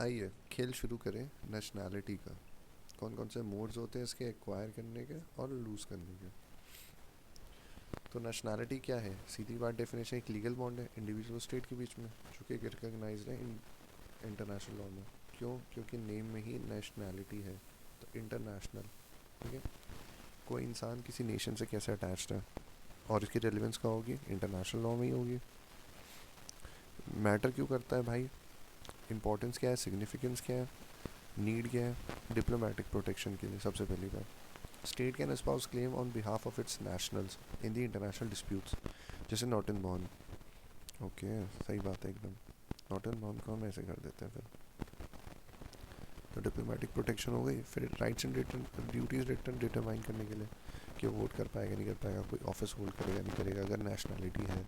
आइए खेल शुरू करें नेशनैलिटी का। कौन कौन से मोड्स होते हैं इसके एक्वायर करने के और लूज़ करने के। तो नेशनैलिटी क्या है? सीधी बात, डेफिनेशन एक लीगल बॉन्ड है इंडिविजुअल स्टेट के बीच में जो कि रिकॉग्नाइज्ड है इंटरनेशनल लॉ में। क्यों? क्योंकि नेम में ही नेशनैलिटी है, तो इंटरनेशनल। ठीक है, कोई इंसान किसी नेशन से कैसे अटैच्ड है और इसकी रेलिवेंस कहाँ होगी? इंटरनेशनल लॉ में ही होगी। मैटर क्यों करता है भाई? इंपॉर्टेंस क्या है, सिग्निफिकेंस क्या है, नीड क्या है? डिप्लोमेटिक प्रोटेक्शन के लिए सबसे पहली बात। State can espouse claim on behalf of its nationals in the international disputes, जैसे नॉट इन बॉर्न। ओके, सही बात है एकदम। नॉट इन बॉर्न को हम ऐसे कर देते हैं फिर। तो डिप्लोमेटिक प्रोटेक्शन हो गई। फिर rights and duties return determine करने के लिए कि वो वोट कर पाएगा नहीं कर पाएगा, कोई ऑफिस होल्ड करेगा नहीं करेगा अगर नेशनैलिटी है।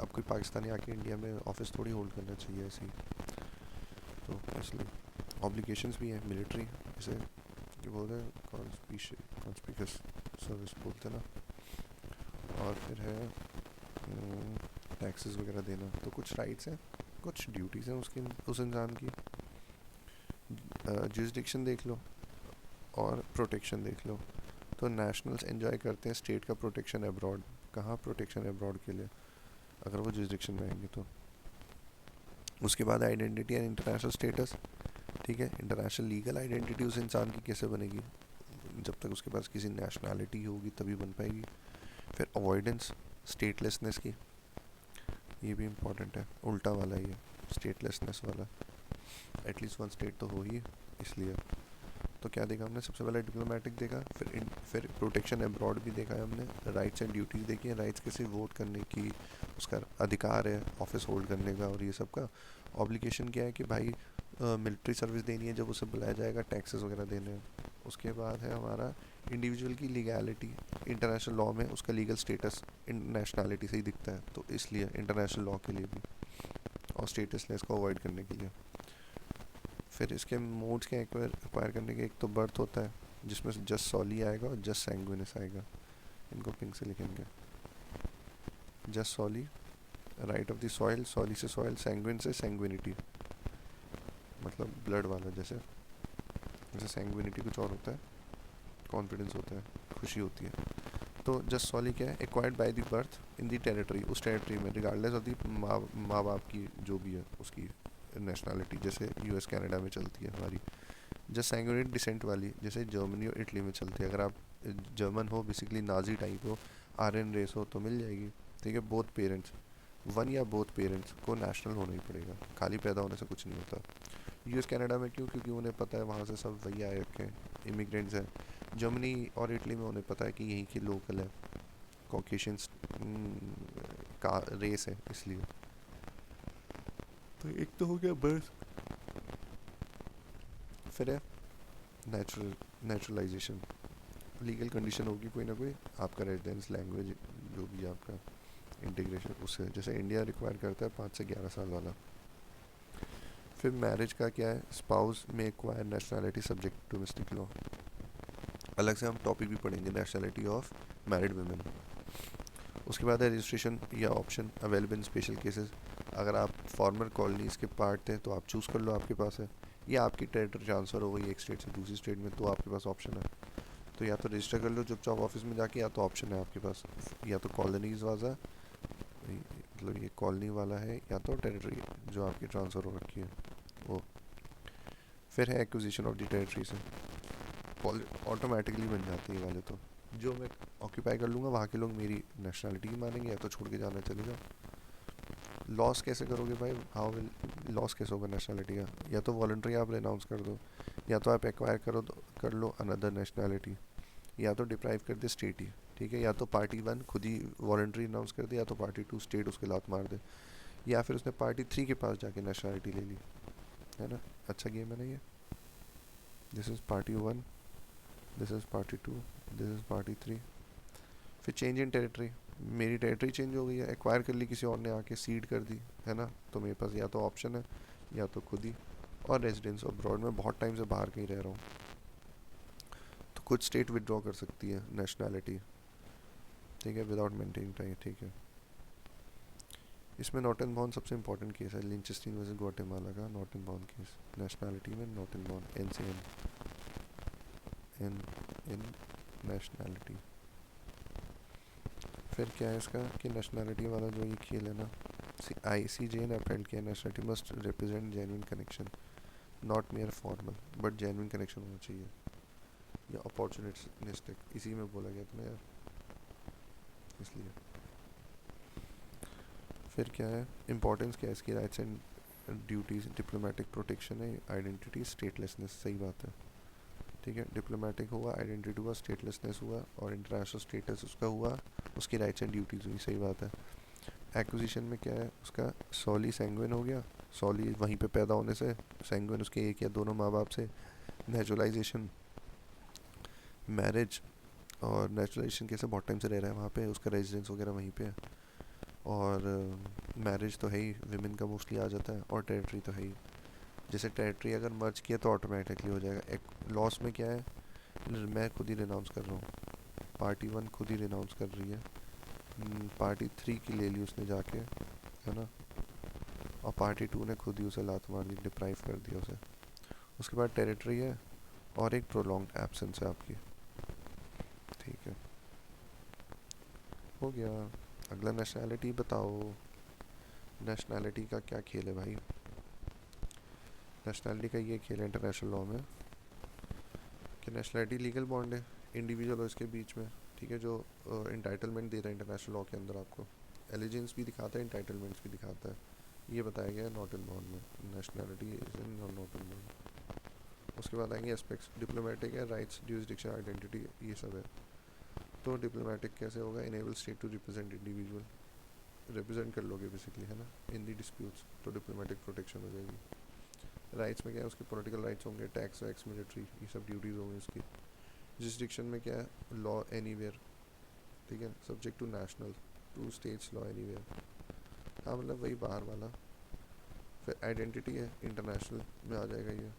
अब कोई पाकिस्तानी आके इंडिया में ऑफिस थोड़ी होल्ड करना चाहिए ऐसे ही, तो इसलिए ऑब्लिगेशंस भी हैं मिलिट्री, जैसे ये बोलते हैं कॉन्स्पिकस सर्विस बोलते हैं ना। और फिर है टैक्सेस वगैरह देना। तो कुछ राइट्स हैं, कुछ ड्यूटीज़ हैं उसकी, उस इंसान की। जुरिस्डिक्शन देख लो और प्रोटेक्शन देख लो। तो नेशनल्स एंजॉय करते हैं स्टेट का प्रोटेक्शन अब्रॉड। कहाँ प्रोटेक्शन अब्रॉड के लिए? अगर वो जुरिस्डिक्शन में आएंगे तो। उसके बाद आइडेंटिटी एंड इंटरनेशनल स्टेटस। ठीक है, इंटरनेशनल लीगल आइडेंटिटी उस इंसान की कैसे बनेगी? जब तक उसके पास किसी नेशनैलिटी होगी तभी बन पाएगी। फिर अवॉइडेंस स्टेटलेसनेस की, ये भी इम्पॉर्टेंट है। उल्टा वाला ही है स्टेटलेसनेस वाला, एटलीस्ट वन स्टेट तो हो ही, इसलिए। तो क्या देखा हमने? सबसे पहले डिप्लोमेटिक देखा, फिर प्रोटेक्शन अब्रॉड भी देखा है हमने। राइट्स एंड ड्यूटीज देखी है, राइट्स कैसे वोट करने की, उसका अधिकार है ऑफिस होल्ड करने का और ये सब का। ऑब्लिगेशन क्या है कि भाई मिलिट्री सर्विस देनी है जब उसे बुलाया जाएगा, टैक्सेस वगैरह देने हैं। उसके बाद है हमारा इंडिविजुअल की लीगैलिटी। इंटरनेशनल लॉ में उसका लीगल स्टेटस नेशनैलिटी से ही दिखता है, तो इसलिए इंटरनेशनल लॉ के लिए भी, और स्टेटसलेस को अवॉइड करने के लिए। फिर इसके मोड्स के एक्वायर करने के, एक तो बर्थ होता है जिसमें जस्ट सॉली आएगा और जस्ट सैंग्विनस आएगा। इनको पिंक से लिखेंगे। Just soli, right of the soil, soli से सॉइल, सैंग्विन से सैंग्विनिटी, मतलब ब्लड वाला। जैसे जैसे सैंग्विनिटी कुछ और होता है, कॉन्फिडेंस होता है, खुशी होती है। तो जस्ट सॉली क्या है? Acquired by the birth in the territory, उस टेरिटरी में, रिगार्डलेस ऑफ द माँ बाप की जो भी है उसकी नेशनैलिटी, जैसे यूएस कनाडा में चलती है हमारी। जस्ट सैंग्विनिक डिसेंट वाली, जैसे जर्मनी और इटली में चलती है। अगर आप जर्मन हो, बेसिकली नाजी टाइप हो, आर्यन रेस हो, तो मिल जाएगी। ठीक है, बोथ पेरेंट्स, वन या बोथ पेरेंट्स को नेशनल होना ही पड़ेगा, खाली पैदा होने से कुछ नहीं होता। यूएस कनाडा में क्यों? क्योंकि उन्हें पता है वहाँ से सब वही आए रखे हैं, इमिग्रेंट्स हैं। जर्मनी और इटली में उन्हें पता है कि यहीं के लोकल है, कॉकेशियंस का रेस है, इसलिए। तो एक तो हो गया बर्थ। फिर है नेचुरलाइजेशन। लीगल कंडीशन होगी कोई ना कोई, आपका रेजिडेंस, लैंग्वेज, जो भी है आपका इंटीग्रेशन, उससे। जैसे इंडिया रिक्वायर करता है 5 से 11 साल वाला। फिर मैरिज का क्या है? स्पाउस में acquire nationality subject to domestic law. अलग से हम टॉपिक भी पढ़ेंगे, नेशनैलिटी ऑफ मैरिड वुमेन। उसके बाद है रजिस्ट्रेशन या option available in special cases. अगर आप फॉर्मर कॉलोनीज़ के पार्ट थे तो आप चूज़ कर लो, आपके पास है। या आपकी टेरिटरी ट्रांसफ़र हो गई एक स्टेट से दूसरी स्टेट में, तो आपके पास ऑप्शन है। तो या तो रजिस्टर कर लो चुपचाप ऑफिस में जाके, या तो ऑप्शन है आपके पास, या तो कॉलोनीज वाला, मतलब ये कॉलोनी वाला है, या तो टेरिटरी जो आपकी ट्रांसफ़र हो रखी है वो। फिर है एक्विजिशन ऑफ द टेरिटरी से, ऑटोमेटिकली बन जाती है वाले। तो जो मैं ऑक्यूपाई कर लूँगा वहाँ के लोग मेरी नेशनैलिटी ही मानेंगे, या तो छोड़ के जाना चले जाओ। लॉस कैसे करोगे भाई? हाउ विल लॉस कैसे होगा नेशनैलिटी का? या तो वॉलंटरी आप रेनाउंस कर दो, या तो आप एक्वायर करो तो कर लो अनदर नेशनैलिटी, या तो डिप्राइव कर दे स्टेट ही। ठीक है, या तो पार्टी वन खुद ही वॉलंटरी अनाउंस कर दे, या तो पार्टी टू स्टेट उसके लात मार दे, या फिर उसने पार्टी थ्री के पास जाके नेशनैलिटी ले ली। है ना? अच्छा गेम है ना ये। This is party one, this is party two, this is party three. फिर चेंज इन टेरिटरी, मेरी टेरिटरी चेंज हो गई है, एक्वायर कर ली किसी और ने आके, सीड कर दी, है ना? तो मेरे पास या तो ऑप्शन है, या तो खुद ही। और रेजिडेंस अब्रॉड में बहुत टाइम से बाहर कहीं रह रहा हूँ, तो कुछ स्टेट विदड्रॉ कर सकती है नेशनैलिटी। ठीक है, विदाउट मेंटेनिंग टाइम। ठीक है, इसमें नॉट एंड बॉर्न सबसे इंपॉर्टेंट केस है, लिंचेस्टीन वर्सेस ग्वाटेमाला का not and born case. Nationality में नॉट एंड बॉर्न, एन से एन इन नेशनैलिटी। फिर क्या है इसका कि नेशनैलिटी वाला जो ये खेल है ना, ICJ ने अपहेल्ड किया nationality must represent genuine connection, not mayor formal but genuine connection होना चाहिए, या अपॉर्चुनिस्टिक, इसी में बोला गया था ना यार, इसलिए। फिर क्या है इंपॉर्टेंस, क्या है इसकी, rights and duties, diplomatic protection है, आइडेंटिटी, स्टेटलेसनेस, सही बात है, ठीक है। डिप्लोमेटिक हुआ, आइडेंटिटी हुआ, स्टेटलेसनेस हुआ, और इंटरनेशनल स्टेटस उसका हुआ, उसकी राइट्स एंड ड्यूटीज़ हुई, सही बात है। एक्विजिशन में क्या है उसका, सॉली सैंगविन हो गया, सॉली वहीं पे पैदा होने से, सैंगविन उसके एक या दोनों माँ बाप से। नेचुरलाइजेशन, मैरिज, और नेचुरलाइजेशन कैसे बहुत टाइम से रह रहा है वहाँ पे, उसका रेजिडेंस वगैरह वहीं पे है, और मैरिज तो है ही, विमेन का मोस्टली आ जाता है, और टेरिटरी तो है ही। जैसे टेरिटरी अगर मर्ज किया तो ऑटोमेटिकली हो जाएगा। एक लॉस में क्या है, मैं खुद ही रिनाउंस कर रहा हूँ, पार्टी 1 खुद ही रिनाउंस कर रही है, पार्टी 3 की ले ली उसने जाके, है ना, और पार्टी 2 ने खुद ही उसे लात मार दी, डिप्राइव कर दिया उसे। उसके बाद टेरिटरी है, और एक प्रोलॉन्ग्ड एब्सेंस है आपकी, ठीक है, हो गया। अगला नेशनैलिटी बताओ, नेशनैलिटी का क्या खेल है भाई। नेशनैलिटी का ये खेल है इंटरनेशनल लॉ में कि नेशनैलिटी लीगल बॉन्ड है इंडिविजुअल और इसके बीच में, ठीक है, जो इंटाइटलमेंट दे रहा है इंटरनेशनल लॉ के अंदर आपको, एलिजेंस भी दिखाता है, इंटाइटलमेंट्स भी दिखाता है, ये बताया गया है नॉट इन बॉन्ड में, nationality is in not in bond. उसके बाद आएंगे एस्पेक्ट्स, डिप्लोमेटिक है, राइट्स, ड्यूरिसडिक्शन, आइडेंटिटी, ये सब है। तो डिप्लोमेटिक कैसे होगा, enable state to represent individual, represent कर लोगे बेसिकली, है ना, इन दी डिस्प्यूट्स, तो डिप्लोमेटिक प्रोटेक्शन हो जाएगी। राइट्स में क्या है, उसके पॉलिटिकल राइट्स होंगे, टैक्स वैक्स, मिलिट्री, ये सब ड्यूटीज़ होंगी उसकी। जुरिसडिक्शन में क्या है, लॉ एनीवेयर, ठीक है, subject to national, to state's law anywhere, हाँ मतलब वही बाहर वाला। फिर आइडेंटिटी है, इंटरनेशनल में आ जाएगा ये,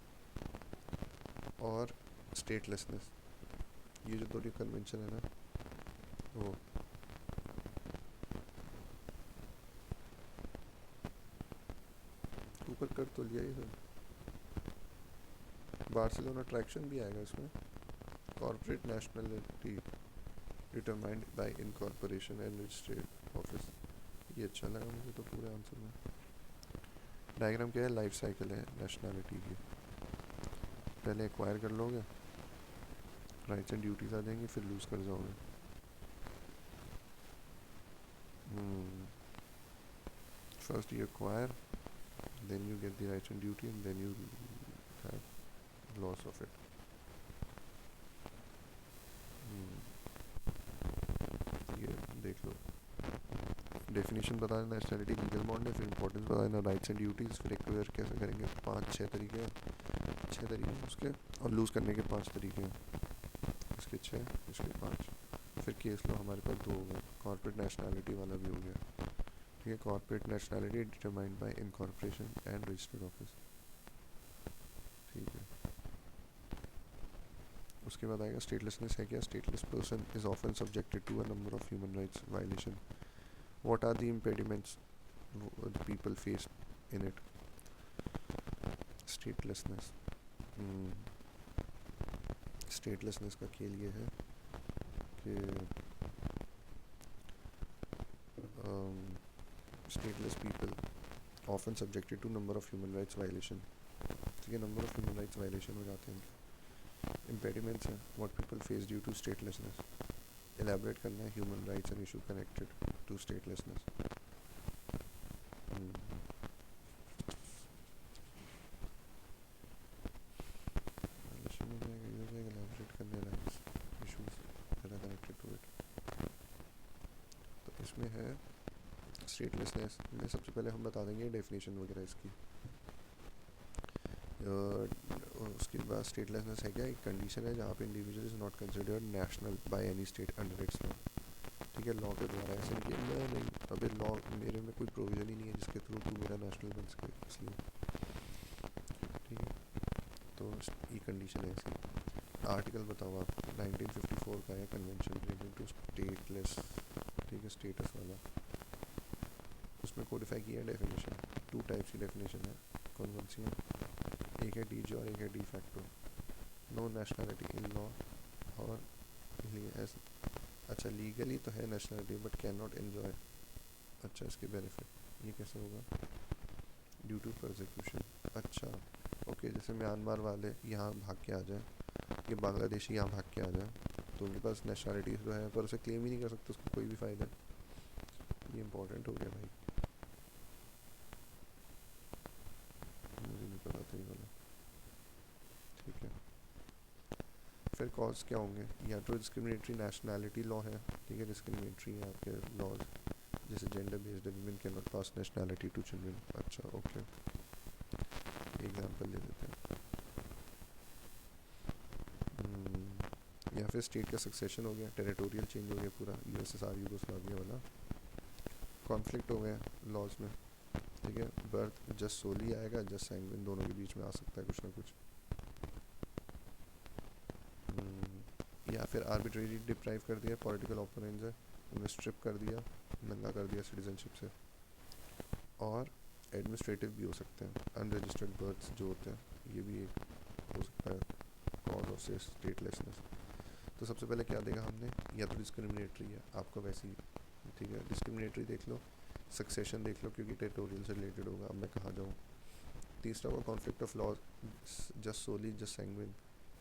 और स्टेटलेसनेस, ये जो दो कन्वेंशन है ना वो। ऊपर कर तो लिया ये सब, बार्सिलोना ट्रैक्शन भी आएगा इसमें, corporate nationality determined by incorporation and registered office, ये अच्छा लगा मुझे तो पूरे आंसर में। डायग्राम क्या है, लाइफ साइकिल है नेशनैलिटी की, पहले एक्वायर कर लोगे, राइट्स एंड ड्यूटीज आ जाएंगी, फिर लूज़ कर जाओगे। First you acquire, then you get the rights and duty, and then you have loss of it. ये देख लो, डेफिनेशन बता देना, नेशनैलिटी लीगल बॉन्ड है, फिर इंपॉर्टेंस बता देना, राइट्स एंड ड्यूटीज़, फिर एक्वायर कैसे करेंगे, 5-6 तरीके हैं, 6 तरीके हैं उसके, और लूज़ करने के 5 तरीके हैं, इसके 6, इसके 5। फिर केस लो हमारे पास 2 हो गए, कॉर्पोरेट नेशनैलिटी वाला भी हो गया, ठीक है, corporate nationality determined by incorporation and registered office, ठीक है। उसके बाद आएगा स्टेटलेसनेस है क्या, stateless person is often subjected to a number of human rights violation, what are the impediments the people face in it, statelessness. Statelessness का खेल ये है कि stateless people often subjected to number of human rights violation, ठीक है, number of human rights violation हो जाते हैं। इम्पेडिमेंट्स हैं, what people face due to statelessness, elaborate करना है, human rights and issue connected to statelessness. Elaborate करने rights issues that are connected to it, तो इसमें है स्टेटलेसनेस में सबसे पहले हम बता देंगे डेफिनेशन वगैरह इसकी। उसके बाद स्टेटलेसनेस है क्या, एक कंडीशन है जहाँ पे individual is not considered national by any state under its law, ठीक है, लॉ के द्वारा, ऐसे नहीं कि मैं नहीं, अभी लॉ मेरे में कोई प्रोविज़न ही नहीं है जिसके थ्रू तू मेरा नेशनल बन सके, इसलिए, ठीक है, तो ये कंडीशन है इसकी। आर्टिकल बताओ आप, 1954 का है कन्वेंशन रिलेटिंग टू स्टेटलेस, ठीक है, स्टेटस वाला, उसमें कोडिफाई किया है डेफिनेशन, 2 टाइप्स की डेफिनेशन है। कौन कौन सी है? एक है डी और एक है de facto. No nationality in law और अच्छा लीगली तो है nationality but can not enjoy. अच्छा इसके बेनिफिट ये कैसे होगा? Due to persecution. अच्छा ओके, जैसे म्यांमार वाले यहाँ भाग के आ जाए, ये बांग्लादेशी यहाँ भाग के आ जाए, तो उनके पास नेशनैलिटी तो है पर उसे क्लेम ही नहीं कर सकते, उसको कोई भी फ़ायदा। ये इंपॉर्टेंट हो गया भाई, मुझे नहीं पता था ये वाला। ठीक है, फिर कॉज क्या होंगे? या तो डिस्क्रिमिनेटरी नेशनैलिटी लॉ है, ठीक है, डिस्क्रिमिनेटरी है आपके लॉज, जैसे gender based women can not pass nationality to children. अच्छा ओके, एग्जांपल ले लेते हैं। या फिर स्टेट का सक्सेशन हो गया, टेरिटोरियल चेंज हो गया पूरा, यूएसएसआर यूगोस्लाविया वाला। कॉन्फ्लिक्ट हो गया लॉज में, ठीक है, बर्थ जस्ट सोली आएगा, जस्ट सैंग्विन, दोनों के बीच में आ सकता है कुछ ना कुछ। या फिर आर्बिट्रेरी डिप्राइव कर दिया पॉलिटिकल ओपोनेंट्स है, उन्हें स्ट्रिप कर दिया, नंगा कर दिया सिटीजनशिप से। और एडमिनिस्ट्रेटिव भी हो सकते हैं, अनरजिस्टर्ड बर्थ्स जो होते हैं, ये भी एक हो सकता है कॉज ऑफ स्टेटलेसनेस। तो सबसे पहले क्या देगा हमने? या तो डिस्क्रिमिनेटरी है आपका वैसे ही, ठीक है, डिस्क्रिमिनेटरी देख लो, सक्सेशन देख लो क्योंकि टेरिटोरियल से रिलेटेड होगा, अब मैं कहाँ जाऊँ। तीसरा होगा conflict of law, just solely just sanguine,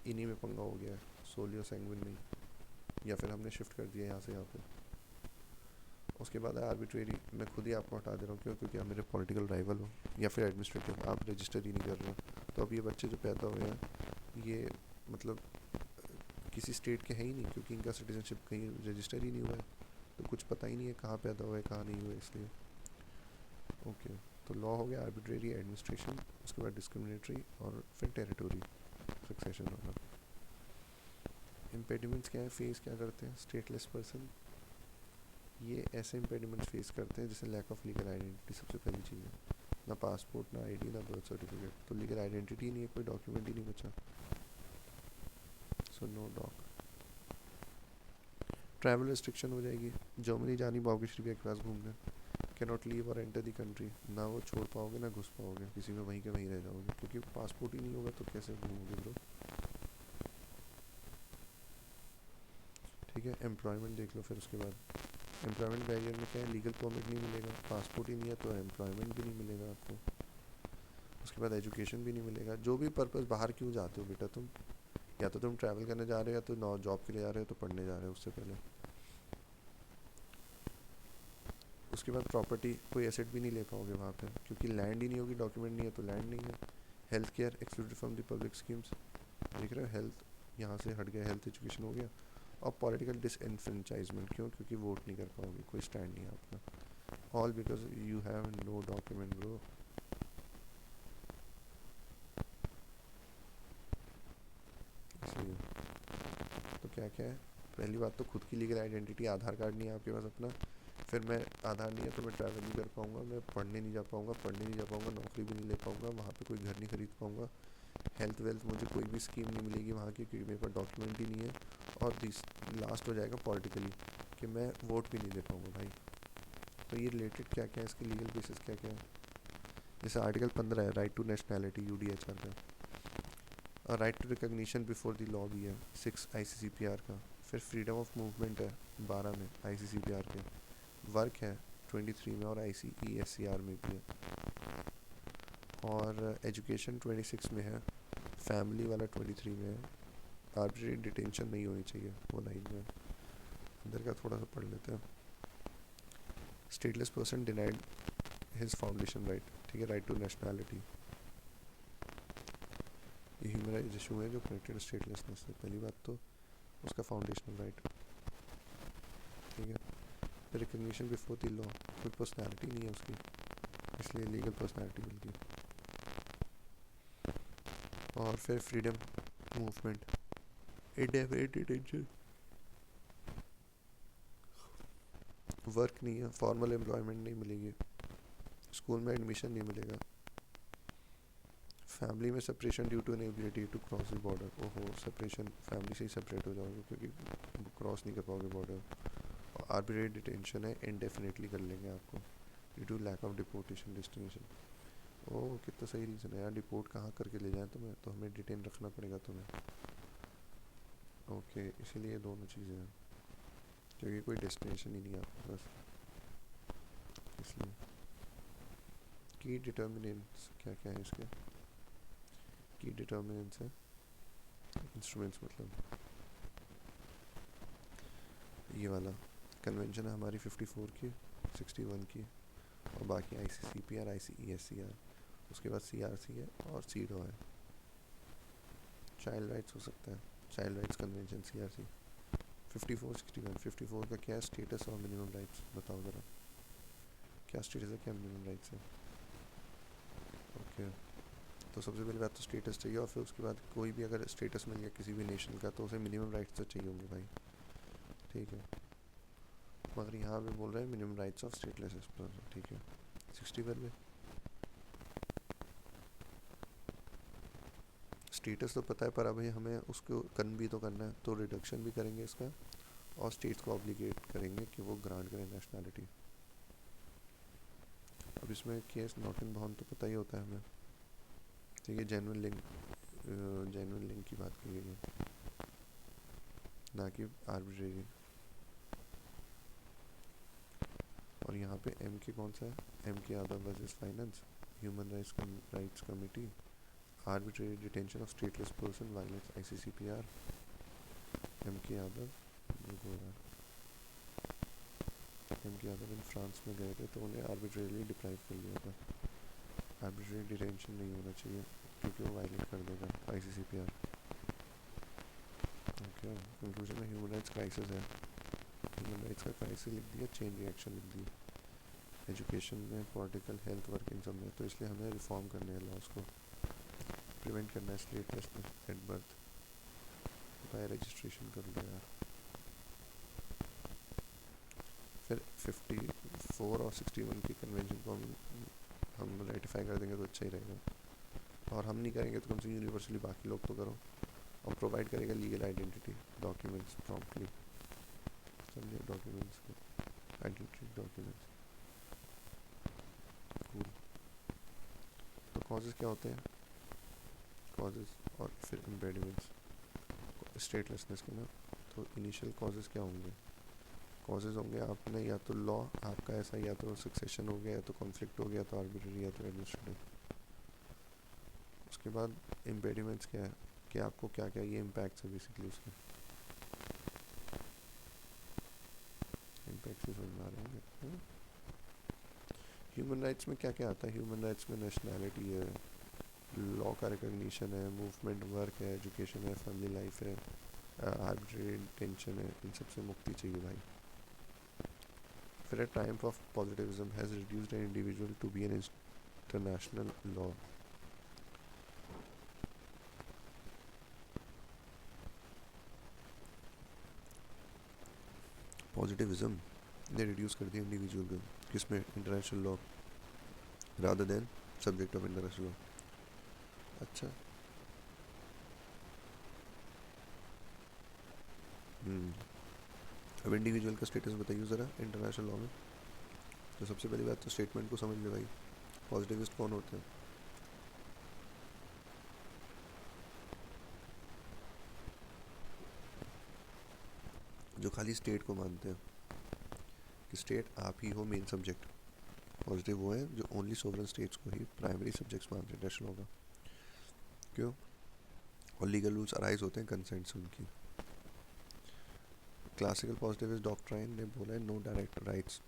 इन्हीं में पंगा हो गया है, सोली और सैंग्विन नहीं, या फिर हमने शिफ्ट कर दिया यहाँ से यहाँ पे। उसके बाद है आर्बिट्रेरी, मैं खुद ही आपको हटा दे रहा हूँ, क्यों? क्योंकि आप मेरे पॉलिटिकल राइवल हो। या फिर एडमिनिस्ट्रेटिव, आप रजिस्टर ही नहीं कर रहे हो, तो अब ये बच्चे जो पैदा हुए हैं ये मतलब किसी स्टेट के हैं ही नहीं, क्योंकि इनका सिटीजनशिप कहीं रजिस्टर ही नहीं हुआ है, तो कुछ पता ही नहीं है कहाँ पैदा हुआ है कहाँ नहीं हुआ, इसलिए। ओके, तो लॉ हो गया, आर्बिट्रेरी, एडमिनिस्ट्रेशन, उसके बाद डिस्क्रिमिनेटरी और फिर टेरिटोरी सक्सेशन होगा। इम्पेडिमेंट्स क्या है, फेस क्या करते हैं स्टेटलेस पर्सन? ये ऐसे इम्पेडिमेंट्स फेस करते हैं जैसे लैक ऑफ लीगल आइडेंटिटी, सबसे पहली चीज़ है, ना पासपोर्ट, ना आईडी, ना बर्थ सर्टिफिकेट, तो लीगल आइडेंटिटी नहीं है, कोई डॉक्यूमेंट ही नहीं बचा, so no doc. Travel restriction हो जाएगी, जर्मनी जा नहीं पाओगे श्री के पास घूमने, कैन नॉट लीव और एंटर दी कंट्री, ना वो छोड़ पाओगे ना घुस पाओगे, किसी में वहीं के वहीं रह जाओगे, क्योंकि पासपोर्ट ही नहीं होगा तो कैसे घूमोगे ब्रो। ठीक है, एम्प्लॉयमेंट देख लो, फिर उसके बाद एम्प्लॉयमेंट बैरियर में क्या है, लीगल परमिट नहीं मिलेगा, पासपोर्ट ही नहीं है तो एम्प्लॉयमेंट भी नहीं मिलेगा आपको। उसके बाद एजुकेशन भी नहीं मिलेगा, जो भी पर्पस, बाहर क्यों जाते हो बेटा तुम, या तो तुम ट्रैवल करने जा रहे हो, या तो नौ जॉब के लिए जा रहे हो, तो पढ़ने जा रहे हो उससे पहले। उसके बाद प्रॉपर्टी, कोई एसेट भी नहीं ले पाओगे वहाँ पे, क्योंकि लैंड ही नहीं होगी, डॉक्यूमेंट नहीं है तो लैंड नहीं है। Health care excluded from the public schemes, देख रहे हो, हेल्थ यहाँ से हट गया, हेल्थ एजुकेशन हो गया। और पॉलिटिकल डिसएनफ्रेंचाइजमेंट, क्यों? क्योंकि वोट नहीं कर पाओगे, कोई स्टैंड नहीं है आपका, all because you have no document bro. इसलिए तो क्या क्या है, पहली बात तो खुद की लीगल आइडेंटिटी, आधार कार्ड नहीं है आपके पास अपना, फिर मैं आधार नहीं है तो मैं ट्रैवल नहीं कर पाऊँगा, मैं पढ़ने नहीं जा पाऊँगा, नौकरी भी नहीं ले पाऊँगा, वहाँ पे कोई घर नहीं खरीद पाऊँगा। हेल्थ वेल्थ, मुझे कोई भी स्कीम नहीं मिलेगी वहाँ की, क्योंकि मेरे पास डॉक्यूमेंट ही नहीं है। और लास्ट हो जाएगा पॉलिटिकली, कि मैं वोट भी नहीं दे पाऊँगा भाई। तो ये रिलेटेड क्या क्या है, इसकी लीगल बेसिस क्या क्या है? जैसे आर्टिकल 15 है, राइट टू नेशनैलिटी, यूडीएचआर का, और right to recognition before the law भी है 6 आईसीसीपीआर का। फिर फ्रीडम ऑफ मूवमेंट है 12 में आईसीसीपीआर के, वर्क है 23 में और आईसीईएससीआर में भी है, और एजुकेशन 26 में है, फैमिली वाला 23 में है, आर्बिट्रेरी डिटेंशन नहीं होनी चाहिए वो 9 में। अंदर का थोड़ा सा पढ़ लेते हैं। Stateless person denied his foundation right, ठीक है, राइट टू नेशनैलिटी, ये ह्यूमन राइट्स इशू है जो कनेक्टेड स्टेटलेसनेस से। पहली बात तो उसका फाउंडेशनल राइट, ठीक है। रिकग्निशन बिफोर द लॉ, कोई पर्सनैलिटी नहीं है उसकी, इसलिए लीगल पर्सनैलिटी मिलती है। और फिर freedom movement, indefinite detention, work नहीं है, फॉर्मल एम्प्लॉयमेंट नहीं मिलेगी, स्कूल में एडमिशन नहीं मिलेगा, फैमिली में separation due to inability to cross the border, ओहो सेपरेशन, फैमिली से ही सेपरेट हो जाओगे क्योंकि क्रॉस नहीं कर पाओगे बॉर्डर। और आर्बिट्रेरी डिटेंशन है, इनडेफिनेटली कर लेंगे आपको, due to lack of deportation destination. Oh कितना सही रीज़न है यार, डिपोर्ट कहाँ करके ले जाएं तुम्हें, तो हमें डिटेन रखना पड़ेगा तुम्हें। ओके इसीलिए दोनों चीज़ें हैं, क्योंकि कोई डेस्टिनेशन ही नहीं है आपके पास, इसलिए। की डिटर्मिनेंट्स क्या क्या है इसके? की डिटर्मिनेंट्स है इंस्ट्रूमेंट्स, मतलब ये वाला कन्वेंशन है हमारी 54 की, 61 की, और बाकी ICCPR, ICESCR, उसके बाद CRC है और CEDAW है। चाइल्ड राइट्स हो सकता है, चाइल्ड राइट्स कन्वेंशन CRC। 54, 61, 54 का क्या है स्टेटस और मिनिमम राइट्स, बताओ ज़रा क्या स्टेटस है, क्या मिनिमम राइट्स है? ओके तो सबसे पहली बात तो स्टेटस चाहिए, और फिर उसके बाद कोई भी अगर स्टेटस मिल गया किसी भी नेशन का तो उसे मिनिमम राइट्स तो चाहिए होंगे भाई, ठीक है। मगर यहाँ पे बोल रहे हैं minimum rights of stateless explorer, ठीक है। 61 में स्टेटस तो पता है, पर अभी हमें उसको कन भी तो करना है, तो रिडक्शन भी करेंगे इसका, और स्टेट्स को ऑब्लिगेट करेंगे कि वो ग्रांट करें नेशनैलिटी। अब इसमें केस नॉट इन बाउंड तो पता ही होता है हमें, ठीक है। जेन्युइन लिंक की बात की गई है, ना कि आर्बिट्रेरी। और यहाँ पे एम के कौन सा है, M.K. Yadav versus finance, human rights committee, arbitrary detention of stateless person violence ICCPR। M.K. Yadav M.K. Yadav in France में गए थे तो उन्हें आर्बिट्रेरली डिप्राइव कर लिया था। आर्बिट्रेरी डिटेंशन नहीं होना चाहिए क्योंकि वो वायलेट कर देगा ICCPR। ओके कंक्लूजन में ह्यूमन राइट्स क्राइसिस है, ह्यूमन राइट्स का क्राइसिस लिख दिया, चेन रिएक्शन लिख दी, एजुकेशन में, पॉलिटिकल, हेल्थ, वर्क, इन सब में। तो इसलिए हमें रिफॉर्म करने हैं लॉज को, प्रिवेंट करना है statelessness at birth, bye registration कर लो यार। फिर 54 और 61 की कन्वेंशन को हम रेटिफाई कर देंगे तो अच्छा ही रहेगा, और हम नहीं करेंगे तो कम से कम यूनिवर्सली बाकी लोग तो करो, और प्रोवाइड करेगा लीगल आइडेंटिटी डॉक्यूमेंट्स प्रॉम्प्टली, समझे, डॉक्यूमेंट्स आइडेंटिटी डॉक्यूमेंट्स। कूल। तो कॉजेज़ क्या होते हैं, कॉजेज़ और फिर इम्पेडिमेंट्स स्टेटलेसनेस के ना। तो इनिशियल कॉजेज़ क्या होंगे, कॉजेज़ होंगे आपने या तो लॉ आपका ऐसा, या तो सक्सेशन हो गया, या तो कॉन्फ्लिक्ट हो गया, तो आर्बिट्रेरी, या तो एडमिनिस्ट्रेटिव। उसके बाद इम्पेडिमेंट्स क्या है, कि आपको क्या क्या ये इम्पैक्ट्स है बेसिकली उसके, इम्पैक्ट्स समझ में आ रहे होंगे। ह्यूमन राइट्स में क्या क्या आता है, ह्यूमन राइट्स में नेशनैलिटी है, लॉ का रिकग्निशन है, मूवमेंट, वर्क है, एजुकेशन है, फैमिली लाइफ है, आर्बिट्रेरी डिटेंशन है, इन सब से मुक्ति चाहिए भाई। फिर triumph of positivism has reduced an individual to be an international law. Positivism ने रिड्यूस कर दिया इंडिविजुअल को, किसमें, international law, rather than subject of international law. अच्छा अब इंडिविजुअल का स्टेटस बताइए ज़रा इंटरनेशनल लॉ में। तो सबसे पहली बात तो स्टेटमेंट को समझ ले भाई, पॉजिटिविस्ट कौन होते हैं, जो खाली स्टेट को मानते हैं कि स्टेट आप ही हो मेन सब्जेक्ट। पॉजिटिव वो है जो ओनली सोवरेन स्टेट्स को ही प्राइमरी सब्जेक्ट्स मानते हैं नेशनल लॉ का। क्यों? और लीगल रूल्स अराइज होते हैं कंसेंट से उनकी। क्लासिकल पॉजिटिविस्ट डॉक्ट्राइन ने बोला है नो डायरेक्ट राइट्स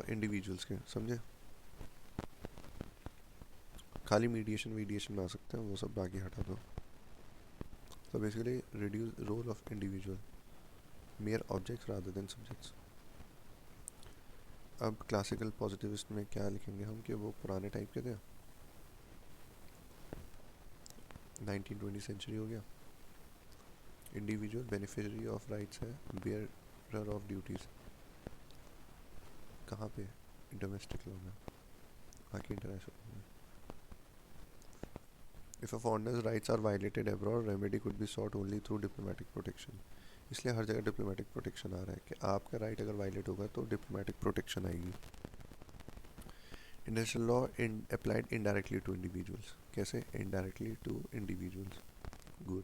इंडिविजुअल्स के, समझे, खाली मीडिएशन में आ सकते हैं वो सब, बाकी हटा दो। तो basically reduce role of individual, mere objects rather than subjects. अब क्लासिकल पॉजिटिविस्ट में क्या लिखेंगे हम कि वो पुराने टाइप के थे, 19वीं सेंचुरी हो गया। इंडिविजुअल बेनिफिशियरी ऑफ राइट्स है, बेयरर ऑफ ड्यूटीज़, कहाँ पे, डोमेस्टिक लॉ में, बाकी इंटरनेशनल में। If a foreigner's rights are violated abroad, remedy could be sought only through diplomatic protection. इसलिए हर जगह डिप्लोमेटिक प्रोटेक्शन आ रहा है कि आपका राइट अगर वायलेट होगा तो डिप्लोमेटिक प्रोटेक्शन आएगी। International law applied indirectly to individuals. कैसे? Indirectly to individuals. Good.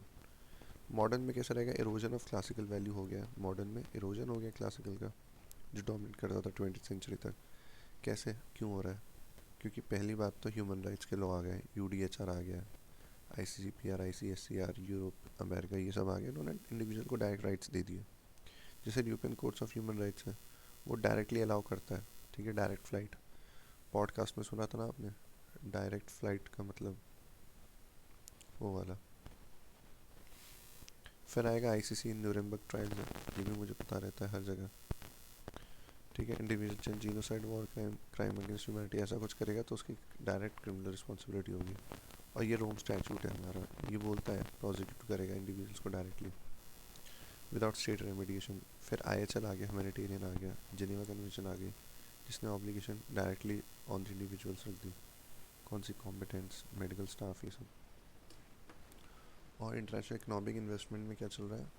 Modern में कैसा रहेगा? इरोजन ऑफ क्लासिकल वैल्यू हो गया, मॉडर्न में इरोजन हो गया क्लासिकल का जो डोमिनेट करता था 20th सेंचुरी तक। कैसे, क्यों हो रहा है? क्योंकि पहली बात तो ह्यूमन राइट्स के लॉ आ गए, यूडीएचआर आ गया, आईसीसीपीआर, आईसीएससीआर, यूरोप, अमेरिका, ये सब आ गए, उन्होंने इंडिविजुअल को डायरेक्ट राइट्स दे दिए। जैसे European courts of human rights है, वो डायरेक्टली अलाउ करता है, ठीक है, डायरेक्ट फ्लाइट। पॉडकास्ट में सुना था ना आपने, डायरेक्ट फ्लाइट का मतलब वो वाला। फिर आएगा आईसीसी, न्यूरेमबर्ग ट्रायल्स है, ये भी मुझे पता रहता है हर जगह, ठीक है। Individual genocide, war crime, crime against humanity ऐसा कुछ करेगा तो उसकी डायरेक्ट क्रिमिनल रिस्पॉन्सिबिलिटी होगी। और ये रोम स्टैचूट है हमारा, ये बोलता है प्रोसिक्यूट करेगा इंडिविजुअल्स को डायरेक्टली विदाउट स्टेट रेमेडिएशन। फिर आईएचएल आ गया, ह्यूमैनिटेरियन आ गया, जिनेवा कन्वेंशन आ गई, जिसने obligation directly on the individuals रख दी। कौन सी? कॉम्पिटेंस, मेडिकल स्टाफ, ये सब। और इंटरनेशनल इकोनॉमिक इन्वेस्टमेंट में क्या चल रहा है?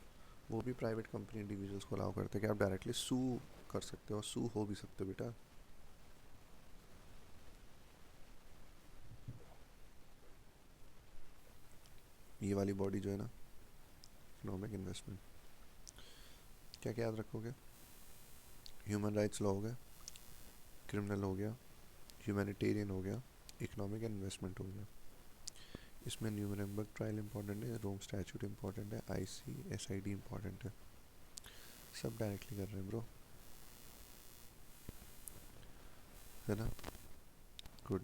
वो भी प्राइवेट कंपनी इंडिविजुअल्स को अलाउ करते हैं कि आप डायरेक्टली सू कर सकते हो, और सू हो भी सकते हो बेटा। ये वाली बॉडी जो है ना, इकोनॉमिक इन्वेस्टमेंट, क्या क्या याद रखोगे? ह्यूमन राइट्स लॉ हो गया, क्रिमिनल हो गया, ह्यूमैनिटेरियन हो गया, इकोनॉमिक एंड इन्वेस्टमेंट हो गया। इसमें न्यूरेमबर्ग ट्रायल इंपॉर्टेंट है, रोम स्टैचूट इंपॉर्टेंट है, आईसीएसआईडी इंपॉर्टेंट है। सब डायरेक्टली कर रहे हैं ब्रो, है ना? गुड।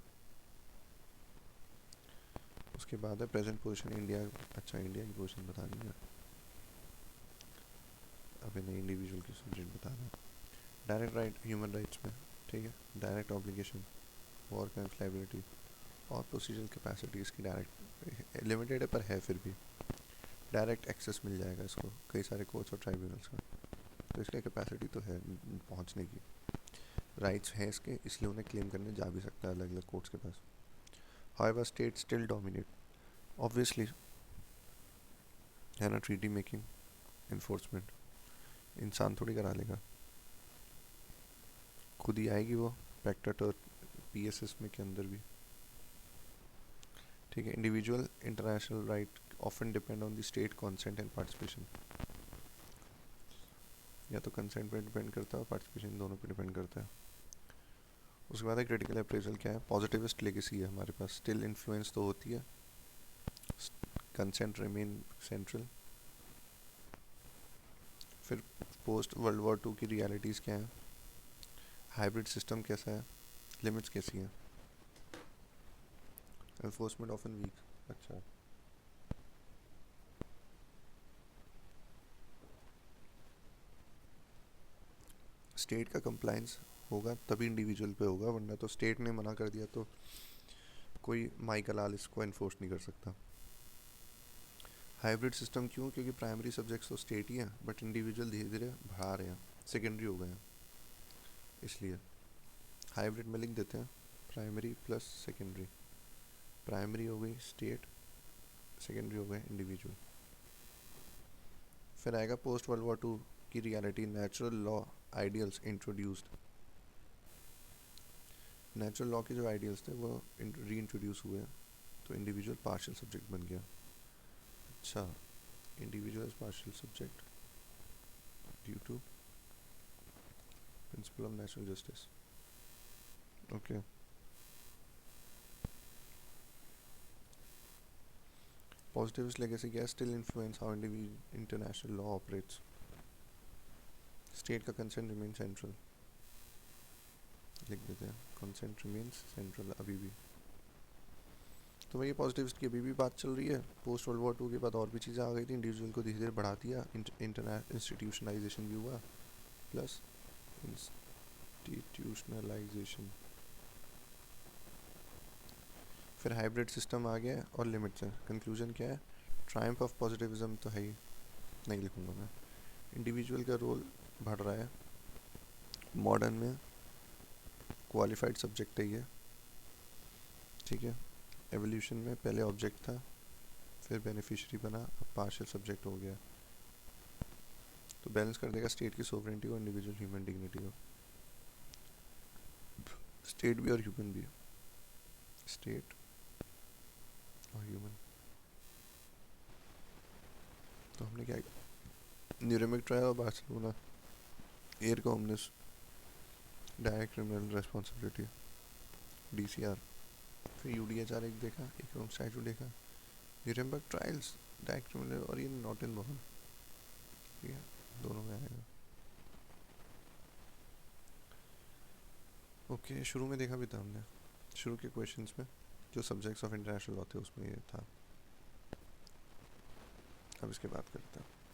उसके बाद है प्रेजेंट पोजीशन इंडिया। अच्छा, इंडिया की पोजीशन बतानी है, अभी नहीं, इंडिविजुअल की सब्जेक्ट बताना है। डायरेक्ट राइट ह्यूमन राइट्स में, ठीक है, direct obligation, war crimes liability, और प्रोसीजरल कैपेसिटी इसकी डायरेक्ट लिमिटेड है पर है, फिर भी डायरेक्ट एक्सेस मिल जाएगा इसको कई सारे कोर्ट्स और ट्राइब्यूनल्स का, तो इसका कैपेसिटी तो है पहुंचने की, राइट्स हैं इसके, इसलिए उन्हें क्लेम करने जा भी सकता है अलग अलग कोर्ट्स के पास। However state still dominate, obviously, है ना, ट्रीटी मेकिंग, इन्फोर्समेंट इंसान थोड़ी करा लेगा, खुद ही आएगी वो पैक्ट और पीएसएस में के अंदर भी, ठीक है। Individual international right often depend on the state consent and participation, या तो कंसेंट पे डिपेंड करता है और पार्टिसिपेशन, दोनों पे डिपेंड करता है। उसके बाद क्रिटिकल अप्रेजल क्या है? पॉजिटिविस्ट लेगेसी है हमारे पास, स्टिल इन्फ्लुएंस तो होती है, कंसेंट रिमेन सेंट्रल। फिर पोस्ट वर्ल्ड वॉर 2 की रियलिटीज़ क्या है? हाइब्रिड सिस्टम कैसा है? लिमिट्स कैसी हैं? Enforcement often weak. अच्छा, स्टेट का कंप्लाइंस होगा तभी इंडिविजुअल पे होगा, वरना तो स्टेट ने मना कर दिया तो कोई माई का लाल इसको इन्फोर्स नहीं कर सकता। हाइब्रिड सिस्टम क्यों? क्योंकि प्राइमरी सब्जेक्ट्स तो स्टेट ही हैं, बट इंडिविजुअल धीरे धीरे बढ़ा रहे हैं, सेकेंडरी हो गए हैं, इसलिए हाइब्रिड में लिख देते हैं प्राइमरी प्लस सेकेंडरी। प्राइमरी हो गई स्टेट, सेकेंडरी हो गए इंडिविजुअल। फिर आएगा पोस्ट वर्ल्ड वॉर 2 की reality, natural law ideals introduced. Natural law के जो आइडियल्स थे वो री इंट्रोड्यूस हुए, तो इंडिविजुअल पार्शियल सब्जेक्ट बन गया। अच्छा, individual partial subject due to principle of natural justice, okay. Positivist legacy क्या है? Still influence how international law operates, state का कंसेंट रिमेन सेंट्रल, लिख देते हैं कंसेंट रिमेन्स सेंट्रल अभी भी। तो भाई ये पॉजिटिविस्ट की अभी भी बात चल रही है, पोस्ट वर्ल्ड वॉर 2 के बाद और भी चीज़ें आ गई थी, इंडिविजुअल को धीरे धीरे बढ़ा दिया, इंस्टीट्यूशनलाइजेशन भी हुआ, प्लस इंस्टीट्यूशनलाइजेशन। फिर हाइब्रिड सिस्टम आ गया और लिमिट्स है। कंक्लूजन क्या है? ट्रायम्फ ऑफ पॉजिटिविज्म तो है ही, नहीं लिखूंगा मैं। इंडिविजुअल का रोल बढ़ रहा है, मॉडर्न में क्वालिफाइड सब्जेक्ट है ये, ठीक है। एवोल्यूशन में पहले ऑब्जेक्ट था, फिर बेनिफिशियरी बना, अब पार्शियल सब्जेक्ट हो गया। तो बैलेंस कर देगा स्टेट की सोवरेंटी और इंडिविजुअल ह्यूमन डिग्निटी को। स्टेट भी और ह्यूमन भी, स्टेट और ह्यूमन। तो हमने क्या, न्यूरेमिक ट्रायल और Barcelona, erga omnes, direct criminal responsibility, DCR, फिर यूडीएचआर एक देखा, एक रोम स्टैचू देखा, न्यूरेमबर्ग ट्रायल्स, डायरेक्ट क्रिमिनल, और ये नॉट इन बॉर्न, ठीक है, दोनों में आएगा। ओके, शुरू में देखा भी था हमने, शुरू के क्वेश्चंस में जो सब्जेक्ट्स ऑफ इंटरनेशनल लॉ थे उसमें ये था। अब इसके बात करते हैं।